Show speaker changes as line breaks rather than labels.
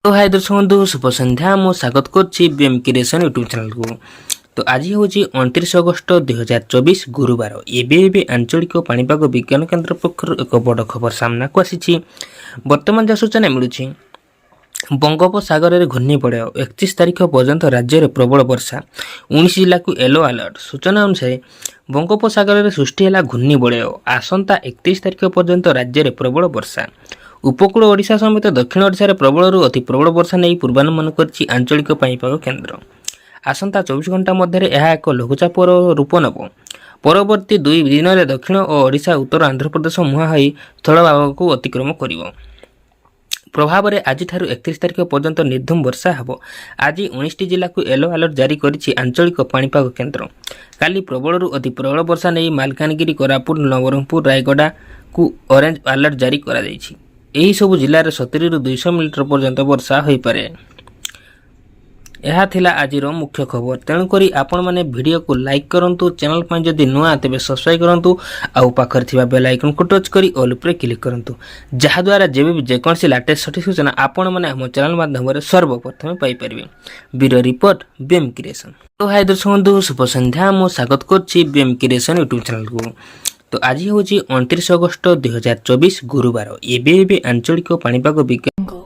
तो हाय दर्शक बंधु शुभ संध्या मु स्वागत करछि बीएम क्रिएशन यूट्यूब चैनल को। तो आज हूँ 29 अगस्त 2024 गुरुवार। एबे आंचलिक पाणीपाग विज्ञान केन्द्र पक्षर एक बड़ खबर सामना को आसी। वर्तमान जहाँ सूचना मिलूँ बंगोपसागर में घूर्णिबलय 31 तारीख पर्यंत राज्य में प्रबल वर्षा 19 जिला को येलो अलर्ट। सूचना अनुसार बंगोपसागर में सृष्टि है घूर्णिबलय आसंता 31 तारीख पर्यंत राज्य में प्रबल वर्षा। उपकूल ओडिशा समेत दक्षिण ओडिशा प्रबल अति प्रबल वर्षा नहीं पूर्वानुमान करछि आंचलिक पाणीपाग केन्द्र। आसंता 24 घंटा मध्य यह एक लघुचापर रूप नेब। परवर्ती 2 दिन में दक्षिण और ओडिशा उत्तर आंध्र प्रदेश मुहां होई स्थलभाग को अतिक्रम करिवो। प्रभाव में आज 31 तारीख पर्यंत निर्धूम वर्षा हेब। आज 19 जिला को येलो अलर्ट जारी करिछि आंचलिक पाणीपाग केन्द्र। काली प्रबल अति प्रबल वर्षा नहीं मालकानगिरी कोरापुट नवरंगपुर रायगड़ा को ऑरेंज अलर्ट जारी करा दैछि। एही सबु जिले में 70 ରୁ 200 मिलीमीटर पर्यंत वर्षा हो पारे। यह थिला आजिर मुख्य खबर। तेणुकरी आपण माने वीडियो को लाइक करंतु, चैनल पर जदि नुआ तेबे सब्सक्राइब करंतु, आउ पाखर थिबा बेल आइकन को टच करी ऑल पर क्लिक करंतु, जहा द्वारा जेबे भी जेकोनसी लेटेस्ट सटीक सूचना आपण माने हम चैनल माध्यम रे सर्वप्रथम पाई परिबे। Bureau report BM creation. तो हाय दर्शक बंधु शुभ संध्या मु स्वागत करछि बीएम क्रिएशन यूट्यूब चैनल को। तो आज हूँ 29 अगस्त 2024 गुरुवार। एबे आंचलिक पाणीपाग विज्ञान